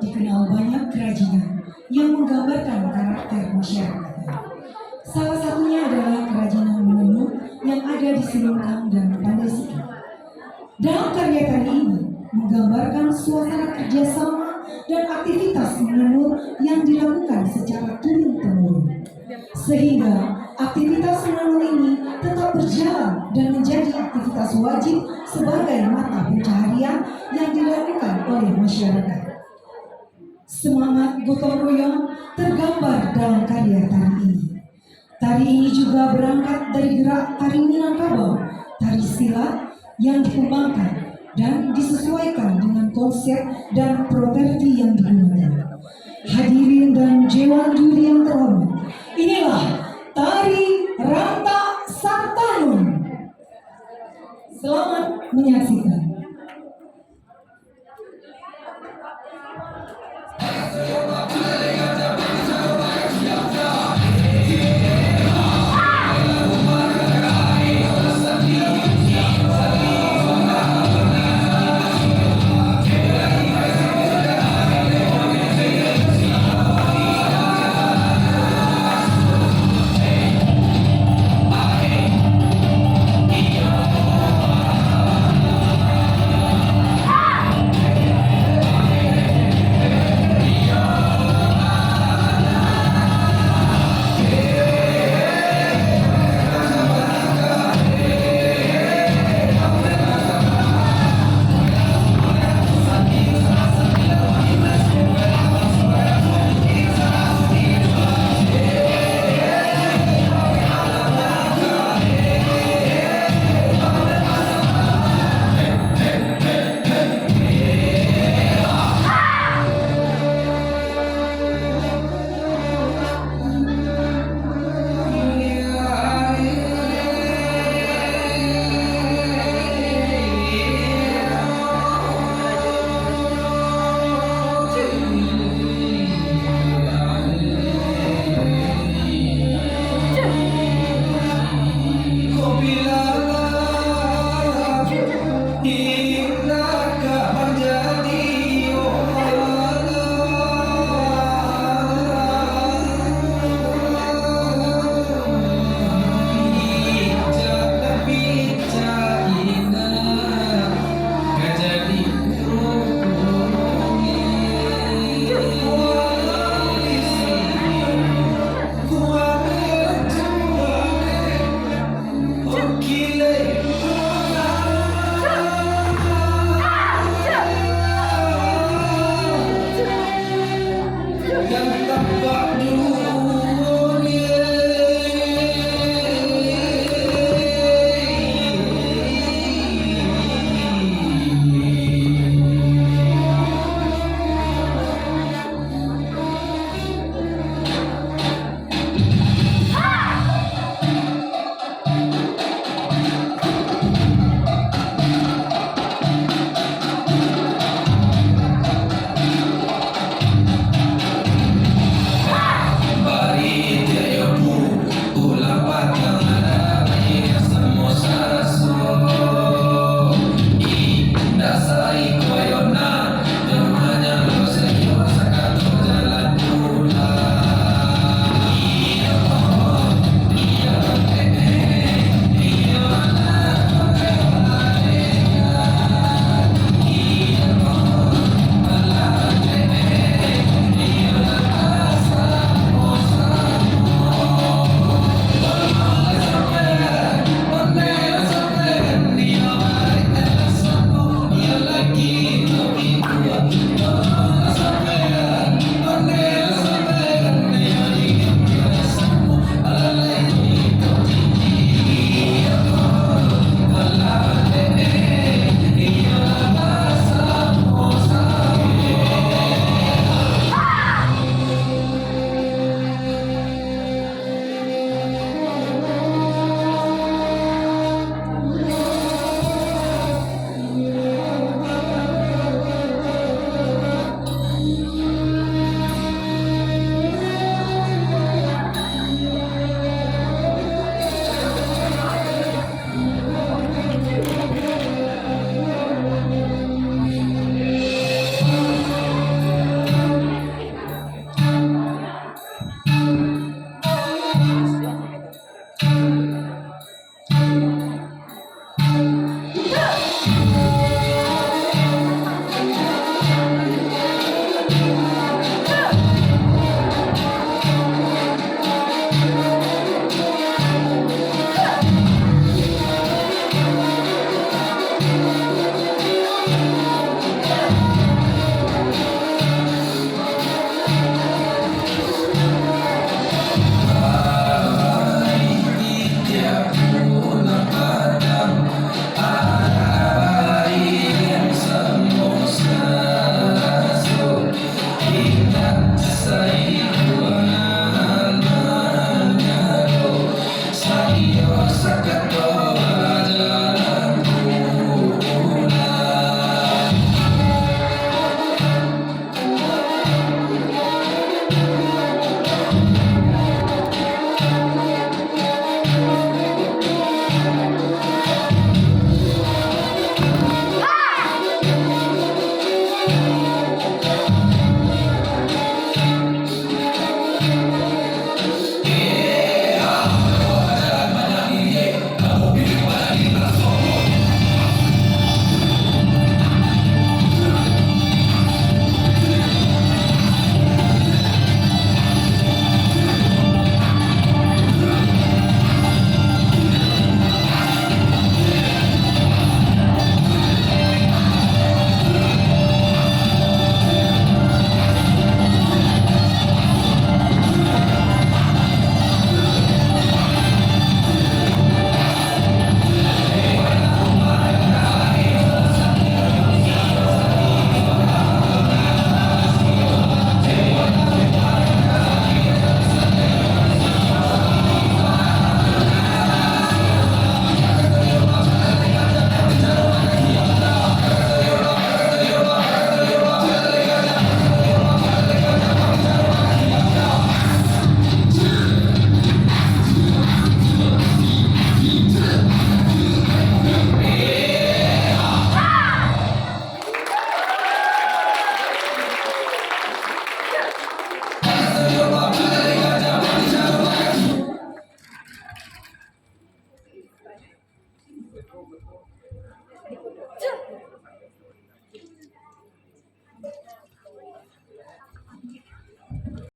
Dikenal banyak kerajinan yang menggambarkan karakter masyarakat. Salah satunya adalah kerajinan menenun yang ada di Silongkang dan Pandai Sike. Dalam karya tari ini menggambarkan suasana kerjasama dan aktivitas menenun yang dilakukan secara turun-temurun, sehingga aktivitas menenun ini tetap berjalan dan menjadi aktivitas wajib sebagai mata pencaharian yang dilakukan oleh masyarakat. Semangat gotong royong tergambar dalam karya tari ini. Tari ini juga berangkat dari gerak tari Minangkabau, tari silat yang dikembangkan dan disesuaikan dengan konsep dan properti yang digunakan. Hadirin dan Dewan Juri yang terhormat, inilah tari Ranta Santanun. Selamat menyaksikan.